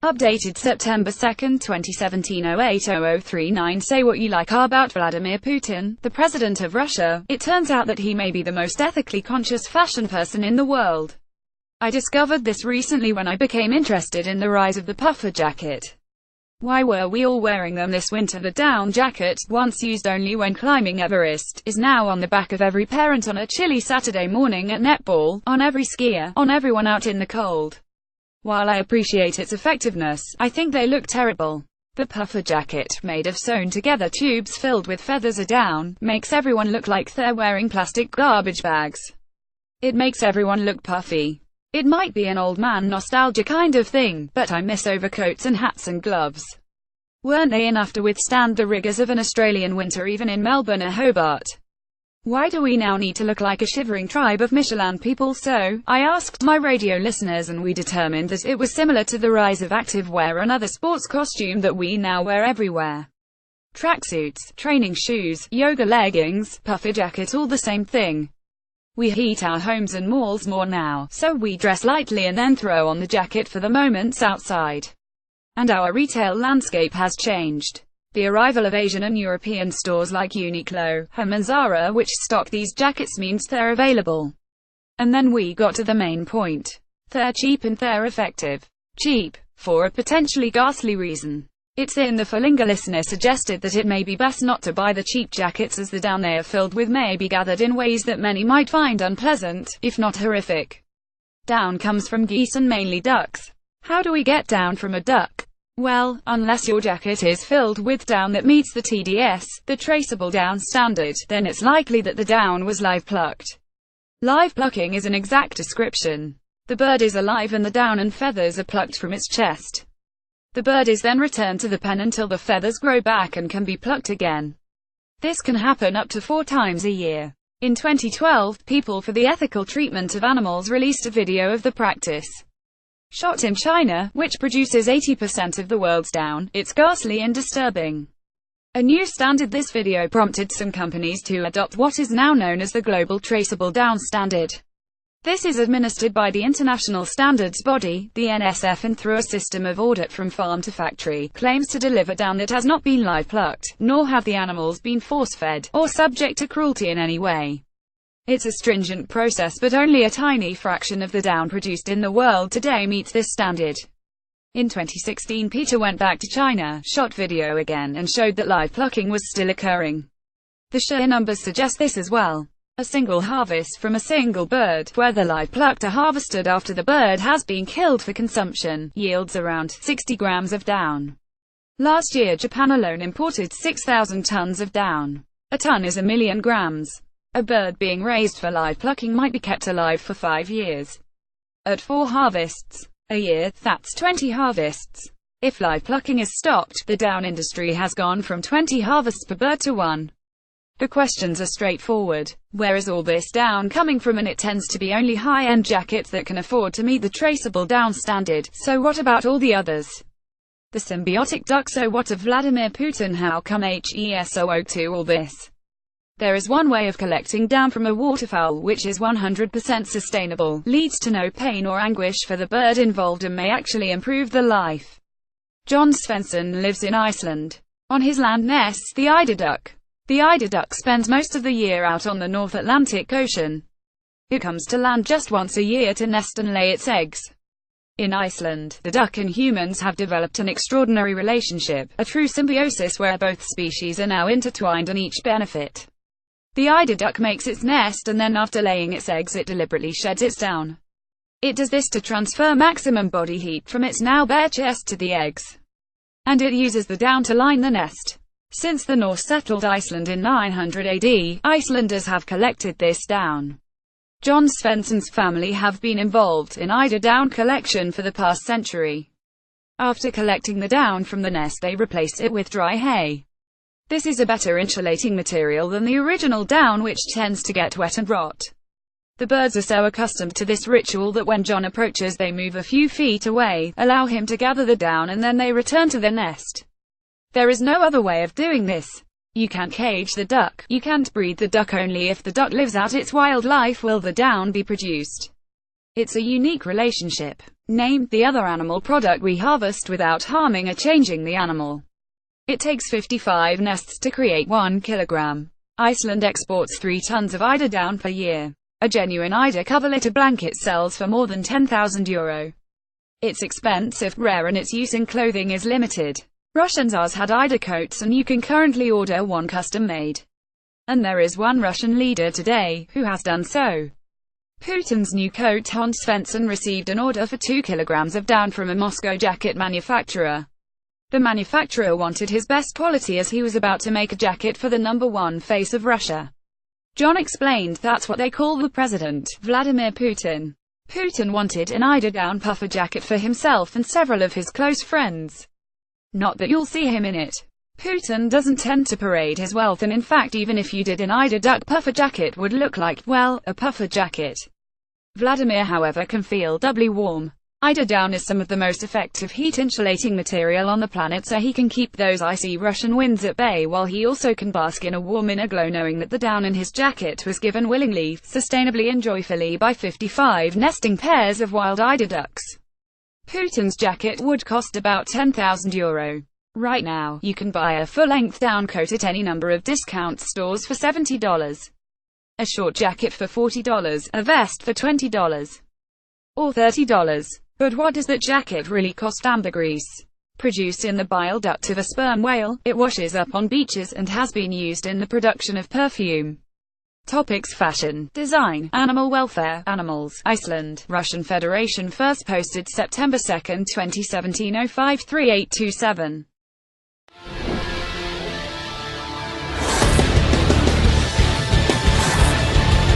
Updated September 2, 2017 08:0039. Say what you like about Vladimir Putin, the president of Russia. It turns out that he may be the most ethically conscious fashion person in the world. I discovered this recently when I became interested in the rise of the puffer jacket. Why were we all wearing them this winter? The down jacket, once used only when climbing Everest, is now on the back of every parent on a chilly Saturday morning at netball, on every skier, on everyone out in the cold. While I appreciate its effectiveness, I think they look terrible. The puffer jacket, made of sewn-together tubes filled with feathers or down, makes everyone look like they're wearing plastic garbage bags. It makes everyone look puffy. It might be an old man nostalgia kind of thing, but I miss overcoats and hats and gloves. Weren't they enough to withstand the rigors of an Australian winter even in Melbourne or Hobart? Why do we now need to look like a shivering tribe of Michelin people? So, I asked my radio listeners and we determined that it was similar to the rise of activewear, another sports costume that we now wear everywhere. Tracksuits, training shoes, yoga leggings, puffer jacket, all the same thing. We heat our homes and malls more now, so we dress lightly and then throw on the jacket for the moments outside. And our retail landscape has changed. The arrival of Asian and European stores like Uniqlo, H&M and Zara, which stock these jackets, means they're available. And then we got to the main point. They're cheap and they're effective. Cheap, for a potentially ghastly reason. It's in the Falinga listener suggested that it may be best not to buy the cheap jackets as the down they are filled with may be gathered in ways that many might find unpleasant, if not horrific. Down comes from geese and mainly ducks. How do we get down from a duck? Well, unless your jacket is filled with down that meets the TDS, the traceable down standard, then it's likely that the down was live plucked. Live plucking is an exact description. The bird is alive and the down and feathers are plucked from its chest. The bird is then returned to the pen until the feathers grow back and can be plucked again. This can happen up to 4 times a year. In 2012, People for the Ethical Treatment of Animals released a video of the practice. Shot in China, which produces 80% of the world's down. It's ghastly and disturbing. A new standard. This video prompted some companies to adopt what is now known as the Global Traceable Down Standard. This is administered by the International Standards Body, the NSF, and through a system of audit from farm to factory, claims to deliver down that has not been live plucked, nor have the animals been force-fed, or subject to cruelty in any way. It's a stringent process, but only a tiny fraction of the down produced in the world today meets this standard. In 2016, PETA went back to China, shot video again, and showed that live plucking was still occurring. The sheer numbers suggest this as well. A single harvest from a single bird, where the live plucked are harvested after the bird has been killed for consumption, yields around 60 grams of down. Last year, Japan alone imported 6,000 tons of down. A ton is 1,000,000 grams. A bird being raised for live plucking might be kept alive for 5 years. At 4 harvests a year, that's 20 harvests. If live plucking is stopped, the down industry has gone from 20 harvests per bird to 1. The questions are straightforward. Where is all this down coming from? And it tends to be only high-end jackets that can afford to meet the traceable down standard. So what about all the others? The symbiotic duck. So what of Vladimir Putin? How come HESO2 all this? There is one way of collecting down from a waterfowl which is 100% sustainable, leads to no pain or anguish for the bird involved, and may actually improve the life. John Svensson lives in Iceland. On his land nests the eider duck. The eider duck spends most of the year out on the North Atlantic Ocean. It comes to land just once a year to nest and lay its eggs. In Iceland, the duck and humans have developed an extraordinary relationship, a true symbiosis where both species are now intertwined and each benefit. The eider duck makes its nest and then after laying its eggs it deliberately sheds its down. It does this to transfer maximum body heat from its now bare chest to the eggs. And it uses the down to line the nest. Since the Norse settled Iceland in 900 AD, Icelanders have collected this down. John Svensson's family have been involved in eider down collection for the past century. After collecting the down from the nest, they replace it with dry hay. This is a better insulating material than the original down, which tends to get wet and rot. The birds are so accustomed to this ritual that when John approaches they move a few feet away, allow him to gather the down, and then they return to their nest. There is no other way of doing this. You can't cage the duck. You can't breed the duck. Only if the duck lives out its wild life will the down be produced. It's a unique relationship. Name the other animal product we harvest without harming or changing the animal. It takes 55 nests to create 1 kilogram. Iceland exports 3 tons of eider down per year. A genuine eider cover litter blanket sells for more than €10,000. It's expensive, rare, and its use in clothing is limited. Russian Tsars had eider coats, and you can currently order one custom-made. And there is one Russian leader today who has done so. Putin's new coat, Hans Svensson, received an order for 2 kilograms of down from a Moscow jacket manufacturer. The manufacturer wanted his best quality as he was about to make a jacket for the #1 face of Russia. John explained that's what they call the president, Vladimir Putin. Putin wanted an eider down puffer jacket for himself and several of his close friends. Not that you'll see him in it. Putin doesn't tend to parade his wealth, and in fact even if you did, an eider duck puffer jacket would look like, well, a puffer jacket. Vladimir, however, can feel doubly warm. Eider down is some of the most effective heat-insulating material on the planet, so he can keep those icy Russian winds at bay, while he also can bask in a warm inner glow knowing that the down in his jacket was given willingly, sustainably and joyfully by 55 nesting pairs of wild eider ducks. Putin's jacket would cost about €10,000. Right now, you can buy a full-length down coat at any number of discount stores for $70. A short jacket for $40, a vest for $20. Or $30. But what does that jacket really cost? Ambergris. Produced in the bile duct of a sperm whale, it washes up on beaches and has been used in the production of perfume. Topics: fashion, design, animal welfare, animals. Iceland, Russian Federation. First posted September 2, 2017. 053827.